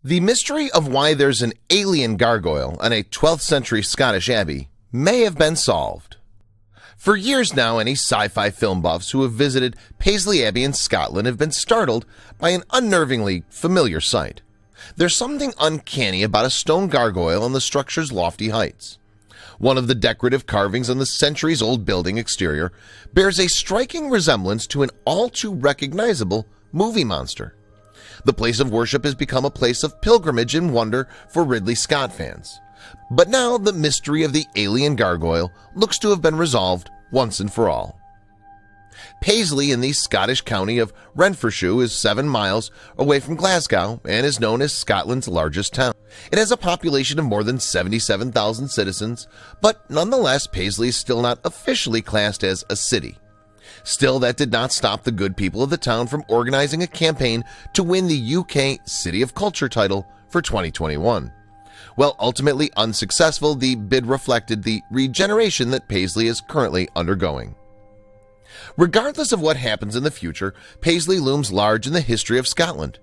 The mystery of why there's an alien gargoyle on a 12th century Scottish abbey may have been solved. For years now, any sci-fi film buffs who have visited Paisley Abbey in Scotland have been startled by an unnervingly familiar sight. There's something uncanny about a stone gargoyle on the structure's lofty heights. One of the decorative carvings on the centuries-old building exterior bears a striking resemblance to an all-too-recognizable movie monster. The place of worship has become a place of pilgrimage and wonder for Ridley Scott fans. But now the mystery of the alien gargoyle looks to have been resolved once and for all. Paisley in the Scottish county of Renfrewshire is 7 miles away from Glasgow and is known as Scotland's largest town. It has a population of more than 77,000 citizens, but nonetheless Paisley is still not officially classed as a city. Still, that did not stop the good people of the town from organizing a campaign to win the UK City of Culture title for 2021. While ultimately unsuccessful, the bid reflected the regeneration that Paisley is currently undergoing. Regardless of what happens in the future, Paisley looms large in the history of Scotland.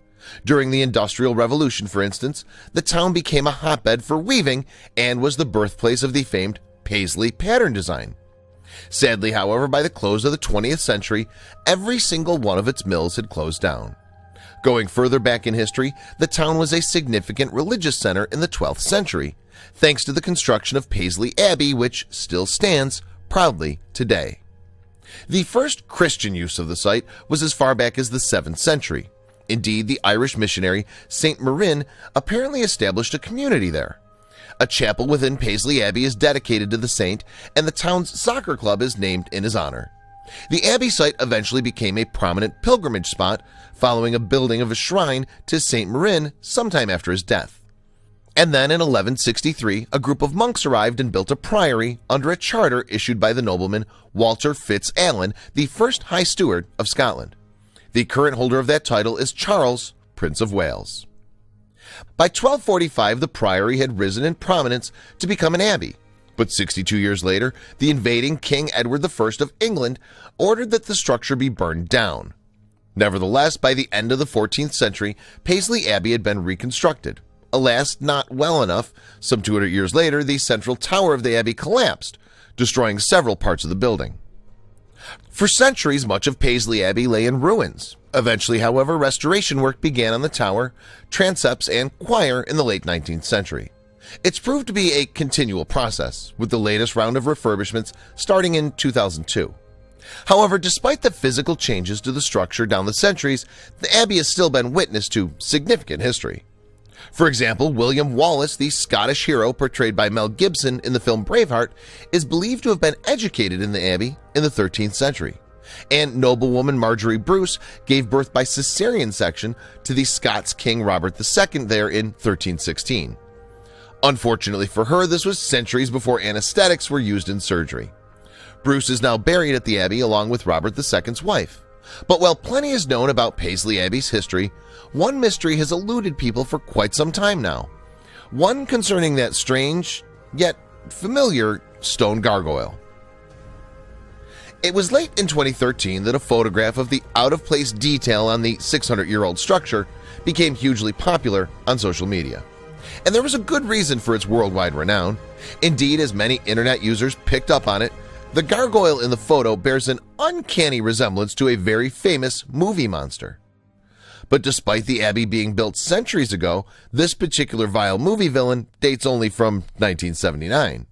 During the Industrial Revolution, for instance, the town became a hotbed for weaving and was the birthplace of the famed Paisley pattern design. Sadly, however, by the close of the 20th century, every single one of its mills had closed down. Going further back in history, the town was a significant religious center in the 12th century, thanks to the construction of Paisley Abbey, which still stands proudly today. The first Christian use of the site was as far back as the 7th century. Indeed, the Irish missionary St. Marin apparently established a community there. A chapel within Paisley Abbey is dedicated to the saint, and the town's soccer club is named in his honor. The Abbey site eventually became a prominent pilgrimage spot, following a building of a shrine to St. Marin sometime after his death. And then in 1163, a group of monks arrived and built a priory under a charter issued by the nobleman Walter Fitz-Alan, the first High Steward of Scotland. The current holder of that title is Charles, Prince of Wales. By 1245, the priory had risen in prominence to become an abbey, but 62 years later, the invading King Edward I of England ordered that the structure be burned down. Nevertheless, by the end of the 14th century, Paisley Abbey had been reconstructed. Alas, not well enough. Some 200 years later, the central tower of the abbey collapsed, destroying several parts of the building. For centuries, much of Paisley Abbey lay in ruins. Eventually, however, restoration work began on the tower, transepts, and choir in the late 19th century. It's proved to be a continual process, with the latest round of refurbishments starting in 2002. However, despite the physical changes to the structure down the centuries, the abbey has still been witness to significant history. For example, William Wallace, the Scottish hero portrayed by Mel Gibson in the film Braveheart, is believed to have been educated in the abbey in the 13th century. And noblewoman Marjorie Bruce gave birth by cesarean section to the Scots King Robert II there in 1316. Unfortunately for her, this was centuries before anesthetics were used in surgery. Bruce is now buried at the abbey along with Robert II's wife. But while plenty is known about Paisley Abbey's history, one mystery has eluded people for quite some time now. One concerning that strange, yet familiar, stone gargoyle. It was late in 2013 that a photograph of the out-of-place detail on the 600-year-old structure became hugely popular on social media. And there was a good reason for its worldwide renown. Indeed, as many internet users picked up on it, the gargoyle in the photo bears an uncanny resemblance to a very famous movie monster. But despite the abbey being built centuries ago, this particular vile movie villain dates only from 1979.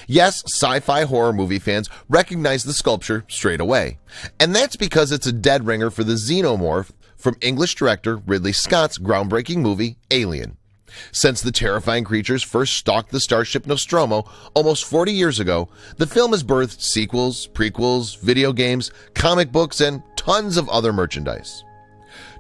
Yes, sci-fi horror movie fans recognize the sculpture straight away, and that's because it's a dead ringer for the xenomorph from English director Ridley Scott's groundbreaking movie Alien. Since the terrifying creatures first stalked the starship Nostromo almost 40 years ago, the film has birthed sequels, prequels, video games, comic books, and tons of other merchandise.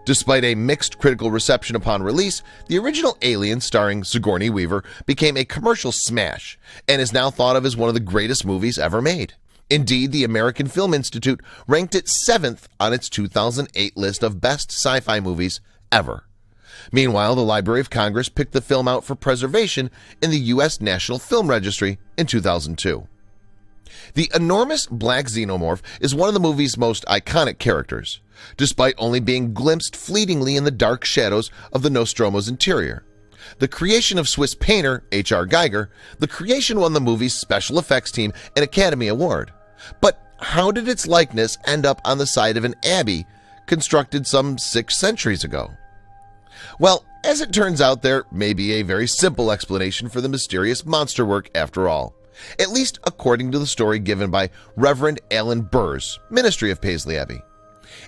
Despite a mixed critical reception upon release, the original Alien starring Sigourney Weaver became a commercial smash and is now thought of as one of the greatest movies ever made. Indeed, the American Film Institute ranked it 7th on its 2008 list of best sci-fi movies ever. Meanwhile, the Library of Congress picked the film out for preservation in the U.S. National Film Registry in 2002. The enormous black xenomorph is one of the movie's most iconic characters, despite only being glimpsed fleetingly in the dark shadows of the Nostromo's interior. The creation of Swiss painter H.R. Giger, the creation won the movie's special effects team an Academy Award. But how did its likeness end up on the side of an abbey constructed some 6 centuries ago? Well, as it turns out, there may be a very simple explanation for the mysterious monster work after all, at least according to the story given by Reverend Alan Burrs, Ministry of Paisley Abbey.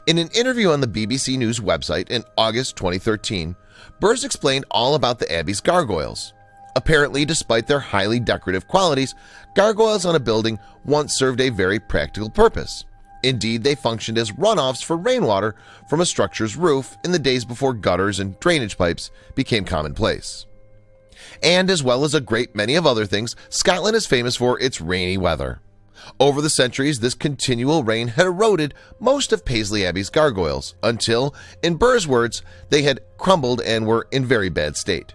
In an interview on the BBC News website in August 2013, Burrs explained all about the Abbey's gargoyles. Apparently, despite their highly decorative qualities, gargoyles on a building once served a very practical purpose. Indeed, they functioned as runoffs for rainwater from a structure's roof in the days before gutters and drainage pipes became commonplace. And as well as a great many of other things, Scotland is famous for its rainy weather. Over the centuries, this continual rain had eroded most of Paisley Abbey's gargoyles until, in Burr's words, they had crumbled and were in very bad state.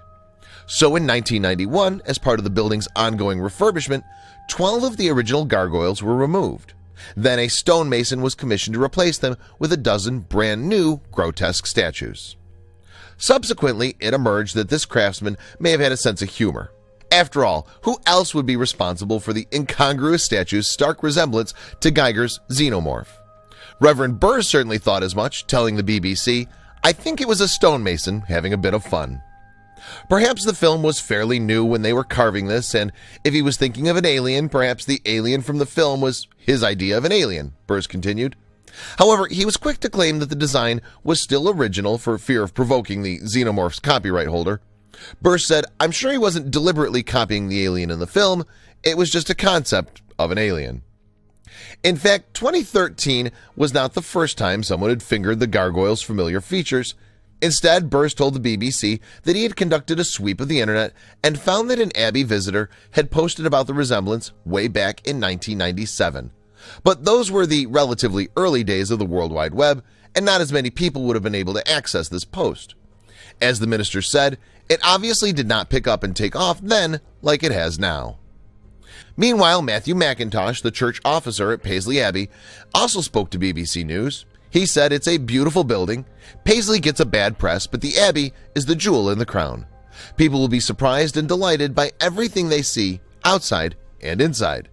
So in 1991, as part of the building's ongoing refurbishment, 12 of the original gargoyles were removed. Then a stonemason was commissioned to replace them with a dozen brand new grotesque statues. Subsequently, it emerged that this craftsman may have had a sense of humor. After all, who else would be responsible for the incongruous statue's stark resemblance to Giger's xenomorph? Reverend Burrs certainly thought as much, telling the BBC, "I think it was a stonemason having a bit of fun." Perhaps the film was fairly new when they were carving this, and if he was thinking of an alien, perhaps the alien from the film was his idea of an alien, Burrs continued. However, he was quick to claim that the design was still original for fear of provoking the xenomorph's copyright holder. Burrs said, "I'm sure he wasn't deliberately copying the alien in the film, it was just a concept of an alien." In fact, 2013 was not the first time someone had fingered the gargoyle's familiar features. Instead, Burrs told the BBC that he had conducted a sweep of the internet and found that an Abbey visitor had posted about the resemblance way back in 1997. But those were the relatively early days of the World Wide Web, and not as many people would have been able to access this post. As the minister said, it obviously did not pick up and take off then like it has now. Meanwhile, Matthew McIntosh, the church officer at Paisley Abbey, also spoke to BBC News. He said it's a beautiful building. Paisley gets a bad press, but the Abbey is the jewel in the crown. People will be surprised and delighted by everything they see outside and inside.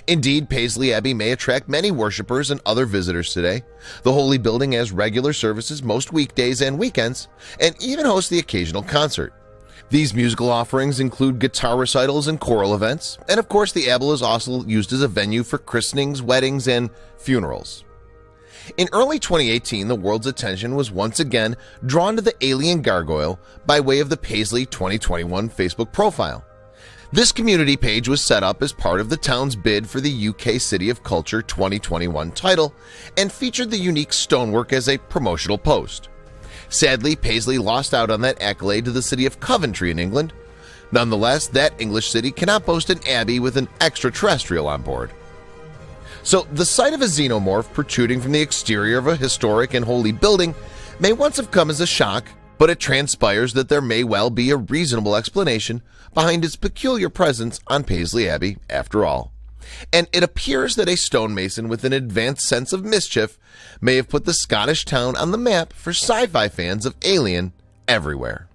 Indeed, Paisley Abbey may attract many worshippers and other visitors today. The holy building has regular services most weekdays and weekends, and even hosts the occasional concert. These musical offerings include guitar recitals and choral events, and of course the Abbey is also used as a venue for christenings, weddings, and funerals. In early 2018, the world's attention was once again drawn to the alien gargoyle by way of the Paisley 2021 Facebook profile. This community page was set up as part of the town's bid for the UK City of Culture 2021 title and featured the unique stonework as a promotional post. Sadly, Paisley lost out on that accolade to the city of Coventry in England. Nonetheless, that English city cannot boast an abbey with an extraterrestrial on board. So the sight of a xenomorph protruding from the exterior of a historic and holy building may once have come as a shock, but it transpires that there may well be a reasonable explanation behind its peculiar presence on Paisley Abbey after all. And it appears that a stonemason with an advanced sense of mischief may have put the Scottish town on the map for sci-fi fans of Alien everywhere.